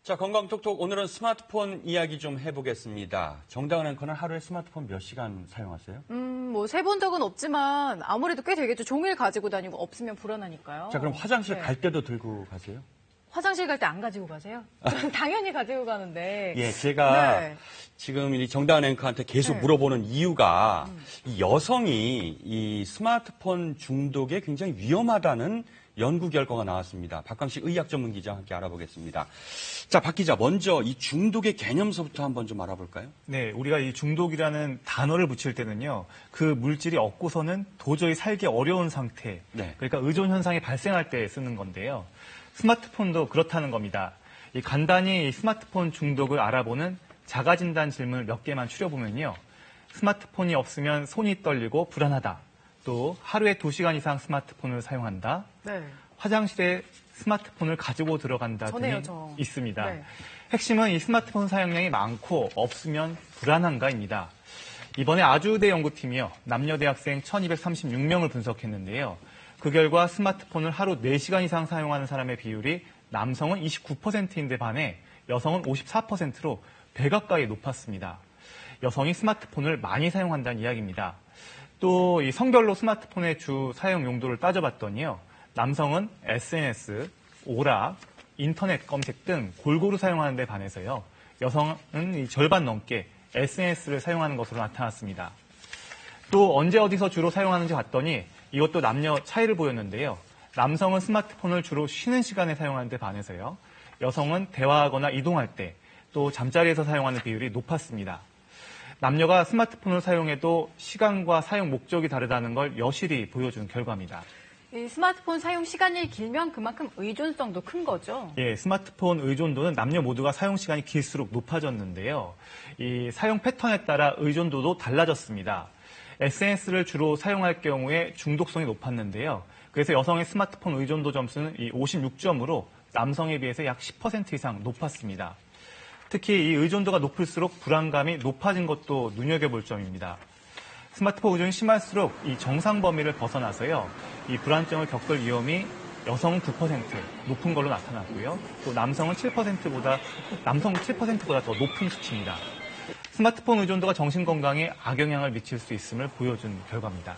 자, 건강톡톡 오늘은 스마트폰 이야기 좀 해보겠습니다. 정다은 앵커는 하루에 스마트폰 몇 시간 사용하세요? 뭐 세본 적은 없지만 아무래도 꽤 되겠죠. 종일 가지고 다니고 없으면 불안하니까요. 자, 그럼 화장실 네. 갈 때도 들고 가세요? 화장실 갈 때 안 가지고 가세요? 당연히 가지고 가는데. 예, 제가 네. 지금 이 정다은 앵커한테 계속 네. 물어보는 이유가 이 여성이 이 스마트폰 중독에 굉장히 위험하다는 연구 결과가 나왔습니다. 박광식 의학 전문 기자와 함께 알아보겠습니다. 자, 박 기자, 먼저 이 중독의 개념서부터 한번 좀 알아볼까요? 네, 우리가 이 중독이라는 단어를 붙일 때는요, 그 물질이 없고서는 도저히 살기 어려운 상태, 네. 그러니까 의존 현상이 발생할 때 쓰는 건데요. 스마트폰도 그렇다는 겁니다. 이 간단히 스마트폰 중독을 알아보는 자가진단 질문을 몇 개만 추려보면요. 스마트폰이 없으면 손이 떨리고 불안하다. 또 하루에 2시간 이상 스마트폰을 사용한다. 네. 화장실에 스마트폰을 가지고 들어간다 등이 있습니다. 네. 핵심은 이 스마트폰 사용량이 많고 없으면 불안한가입니다. 이번에 아주대 연구팀이요. 남녀 대학생 1236명을 분석했는데요. 그 결과 스마트폰을 하루 4시간 이상 사용하는 사람의 비율이 남성은 29%인데 반해 여성은 54%로 배 가까이 높았습니다. 여성이 스마트폰을 많이 사용한다는 이야기입니다. 또 이 성별로 스마트폰의 주 사용 용도를 따져봤더니요. 남성은 SNS, 오락, 인터넷 검색 등 골고루 사용하는 데 반해서요. 여성은 이 절반 넘게 SNS를 사용하는 것으로 나타났습니다. 또 언제 어디서 주로 사용하는지 봤더니 이것도 남녀 차이를 보였는데요. 남성은 스마트폰을 주로 쉬는 시간에 사용하는 데 반해서요. 여성은 대화하거나 이동할 때 또 잠자리에서 사용하는 비율이 높았습니다. 남녀가 스마트폰을 사용해도 시간과 사용 목적이 다르다는 걸 여실히 보여준 결과입니다. 이 스마트폰 사용 시간이 길면 그만큼 의존성도 큰 거죠? 예, 스마트폰 의존도는 남녀 모두가 사용 시간이 길수록 높아졌는데요. 이 사용 패턴에 따라 의존도도 달라졌습니다. SNS를 주로 사용할 경우에 중독성이 높았는데요. 그래서 여성의 스마트폰 의존도 점수는 이 56점으로 남성에 비해서 약 10% 이상 높았습니다. 특히 이 의존도가 높을수록 불안감이 높아진 것도 눈여겨볼 점입니다. 스마트폰 의존이 심할수록 이 정상 범위를 벗어나서요. 이 불안증을 겪을 위험이 여성은 9% 높은 걸로 나타났고요. 또 남성은 7%보다 더 높은 수치입니다. 스마트폰 의존도가 정신건강에 악영향을 미칠 수 있음을 보여준 결과입니다.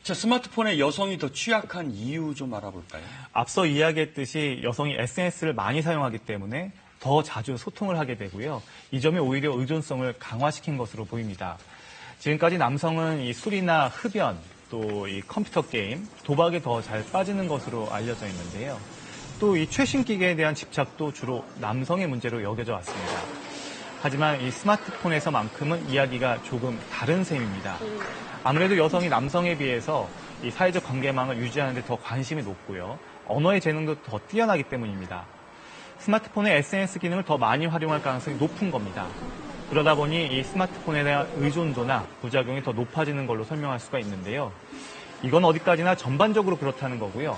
자, 스마트폰에 여성이 더 취약한 이유 좀 알아볼까요? 앞서 이야기했듯이 여성이 SNS를 많이 사용하기 때문에 더 자주 소통을 하게 되고요. 이 점이 오히려 의존성을 강화시킨 것으로 보입니다. 지금까지 남성은 이 술이나 흡연, 또 이 컴퓨터 게임, 도박에 더 잘 빠지는 것으로 알려져 있는데요. 또 이 최신 기기에 대한 집착도 주로 남성의 문제로 여겨져 왔습니다. 하지만 이 스마트폰에서만큼은 이야기가 조금 다른 셈입니다. 아무래도 여성이 남성에 비해서 이 사회적 관계망을 유지하는 데 더 관심이 높고요. 언어의 재능도 더 뛰어나기 때문입니다. 스마트폰의 SNS 기능을 더 많이 활용할 가능성이 높은 겁니다. 그러다 보니 이 스마트폰에 대한 의존도나 부작용이 더 높아지는 걸로 설명할 수가 있는데요. 이건 어디까지나 전반적으로 그렇다는 거고요.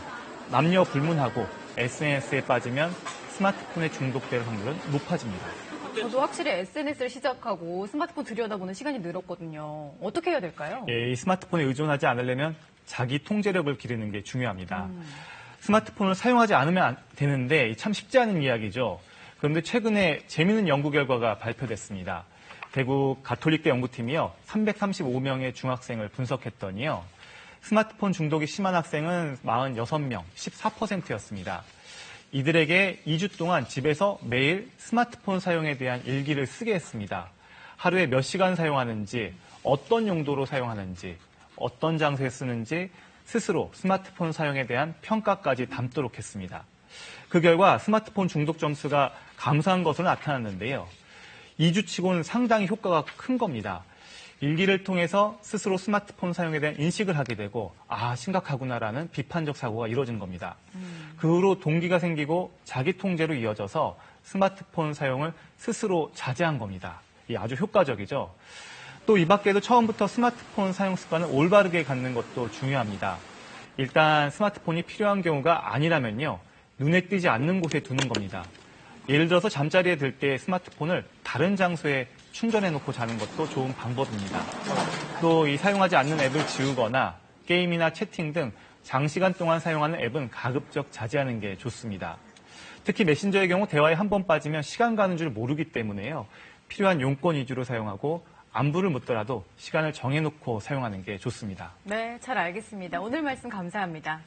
남녀 불문하고 SNS에 빠지면 스마트폰에 중독될 확률은 높아집니다. 저도 확실히 SNS를 시작하고 스마트폰 들여다보는 시간이 늘었거든요. 어떻게 해야 될까요? 예, 이 스마트폰에 의존하지 않으려면 자기 통제력을 기르는 게 중요합니다. 스마트폰을 사용하지 않으면 되는데 참 쉽지 않은 이야기죠. 그런데 최근에 재미있는 연구 결과가 발표됐습니다. 대구 가톨릭대 연구팀이요. 335명의 중학생을 분석했더니요. 스마트폰 중독이 심한 학생은 46명, 14%였습니다. 이들에게 2주 동안 집에서 매일 스마트폰 사용에 대한 일기를 쓰게 했습니다. 하루에 몇 시간 사용하는지, 어떤 용도로 사용하는지, 어떤 장소에 쓰는지 스스로 스마트폰 사용에 대한 평가까지 담도록 했습니다. 그 결과 스마트폰 중독 점수가 감소한 것으로 나타났는데요. 2주치고는 상당히 효과가 큰 겁니다. 일기를 통해서 스스로 스마트폰 사용에 대한 인식을 하게 되고 심각하구나라는 비판적 사고가 이루어진 겁니다. 그 후로 동기가 생기고 자기 통제로 이어져서 스마트폰 사용을 스스로 자제한 겁니다. 이 아주 효과적이죠. 또 이 밖에도 처음부터 스마트폰 사용 습관을 올바르게 갖는 것도 중요합니다. 일단 스마트폰이 필요한 경우가 아니라면요. 눈에 띄지 않는 곳에 두는 겁니다. 예를 들어서 잠자리에 들 때 스마트폰을 다른 장소에 충전해놓고 자는 것도 좋은 방법입니다. 또 이 사용하지 않는 앱을 지우거나 게임이나 채팅 등 장시간 동안 사용하는 앱은 가급적 자제하는 게 좋습니다. 특히 메신저의 경우 대화에 한 번 빠지면 시간 가는 줄 모르기 때문에요. 필요한 용건 위주로 사용하고 안부를 묻더라도 시간을 정해놓고 사용하는 게 좋습니다. 네, 잘 알겠습니다. 오늘 말씀 감사합니다.